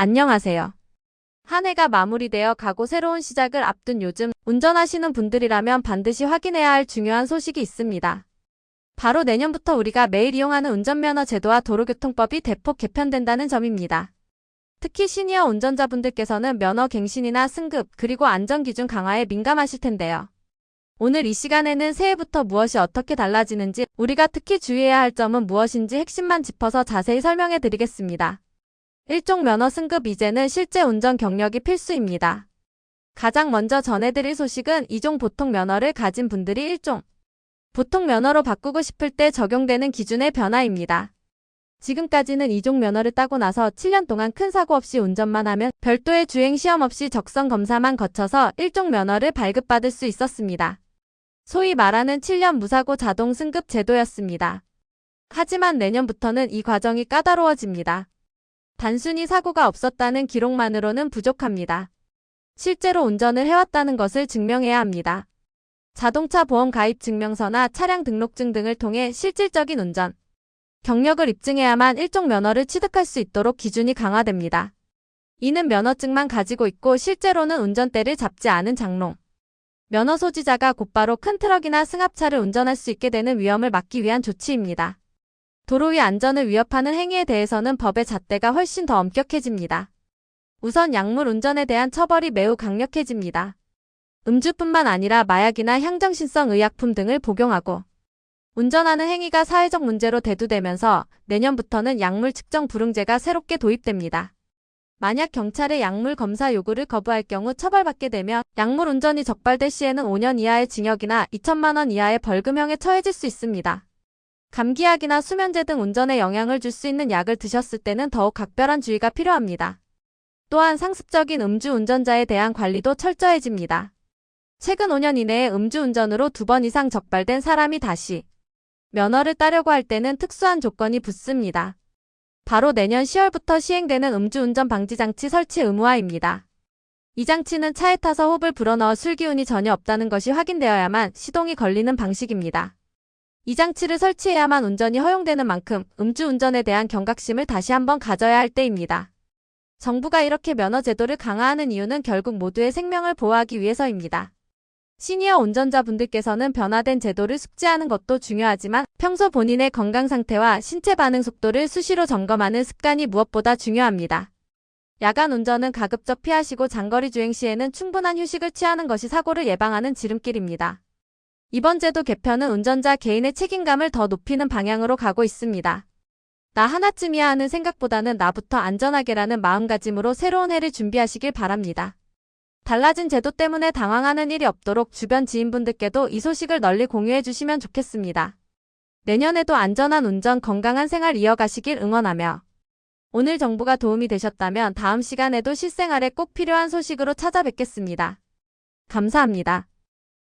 안녕하세요. 한 해가 마무리되어 가고 새로운 시작을 앞둔 요즘 운전하시는 분들이라면 반드시 확인해야 할 중요한 소식이 있습니다. 바로 내년부터 우리가 매일 이용하는 운전면허 제도와 도로교통법이 대폭 개편된다는 점입니다. 특히 시니어 운전자분들께서는 면허 갱신이나 승급 그리고 안전기준 강화에 민감하실 텐데요. 오늘 이 시간에는 새해부터 무엇이 어떻게 달라지는지 우리가 특히 주의해야 할 점은 무엇인지 핵심만 짚어서 자세히 설명해 드리겠습니다. 1종 면허 승급 이제는 실제 운전 경력이 필수입니다. 가장 먼저 전해드릴 소식은 2종 보통 면허를 가진 분들이 1종 보통 면허로 바꾸고 싶을 때 적용되는 기준의 변화입니다. 지금까지는 2종 면허를 따고 나서 7년 동안 큰 사고 없이 운전만 하면 별도의 주행 시험 없이 적성 검사만 거쳐서 1종 면허를 발급받을 수 있었습니다. 소위 말하는 7년 무사고 자동 승급 제도였습니다. 하지만 내년부터는 이 과정이 까다로워집니다. 단순히 사고가 없었다는 기록만으로는 부족합니다. 실제로 운전을 해왔다는 것을 증명해야 합니다. 자동차 보험 가입 증명서나 차량 등록증 등을 통해 실질적인 운전 경력을 입증해야만 1종 면허를 취득할 수 있도록 기준이 강화됩니다. 이는 면허증만 가지고 있고 실제로는 운전대를 잡지 않은 장롱 면허 소지자가 곧바로 큰 트럭이나 승합차를 운전할 수 있게 되는 위험을 막기 위한 조치입니다. 도로 위 안전을 위협하는 행위에 대해서는 법의 잣대가 훨씬 더 엄격해집니다. 우선 약물 운전에 대한 처벌이 매우 강력해집니다. 음주뿐만 아니라 마약이나 향정신성 의약품 등을 복용하고 운전하는 행위가 사회적 문제로 대두되면서 내년부터는 약물 측정 불응제가 새롭게 도입됩니다. 만약 경찰의 약물 검사 요구를 거부할 경우 처벌받게 되며 약물 운전이 적발될 시에는 5년 이하의 징역이나 2천만 원 이하의 벌금형에 처해질 수 있습니다. 감기약이나 수면제 등 운전에 영향을 줄 수 있는 약을 드셨을 때는 더욱 각별한 주의가 필요합니다. 또한 상습적인 음주운전자에 대한 관리도 철저해집니다. 최근 5년 이내에 음주운전으로 2번 이상 적발된 사람이 다시 면허를 따려고 할 때는 특수한 조건이 붙습니다. 바로 내년 10월부터 시행되는 음주운전 방지장치 설치 의무화입니다. 이 장치는 차에 타서 호흡을 불어넣어 술기운이 전혀 없다는 것이 확인되어야만 시동이 걸리는 방식입니다. 이 장치를 설치해야만 운전이 허용되는 만큼 음주운전에 대한 경각심을 다시 한번 가져야 할 때입니다. 정부가 이렇게 면허 제도를 강화하는 이유는 결국 모두의 생명을 보호하기 위해서입니다. 시니어 운전자분들께서는 변화된 제도를 숙지하는 것도 중요하지만 평소 본인의 건강 상태와 신체 반응 속도를 수시로 점검하는 습관이 무엇보다 중요합니다. 야간 운전은 가급적 피하시고 장거리 주행 시에는 충분한 휴식을 취하는 것이 사고를 예방하는 지름길입니다. 이번 제도 개편은 운전자 개인의 책임감을 더 높이는 방향으로 가고 있습니다. 나 하나쯤이야 하는 생각보다는 나부터 안전하게라는 마음가짐으로 새로운 해를 준비하시길 바랍니다. 달라진 제도 때문에 당황하는 일이 없도록 주변 지인분들께도 이 소식을 널리 공유해 주시면 좋겠습니다. 내년에도 안전한 운전, 건강한 생활 이어가시길 응원하며 오늘 정보가 도움이 되셨다면 다음 시간에도 실생활에 꼭 필요한 소식으로 찾아뵙겠습니다. 감사합니다.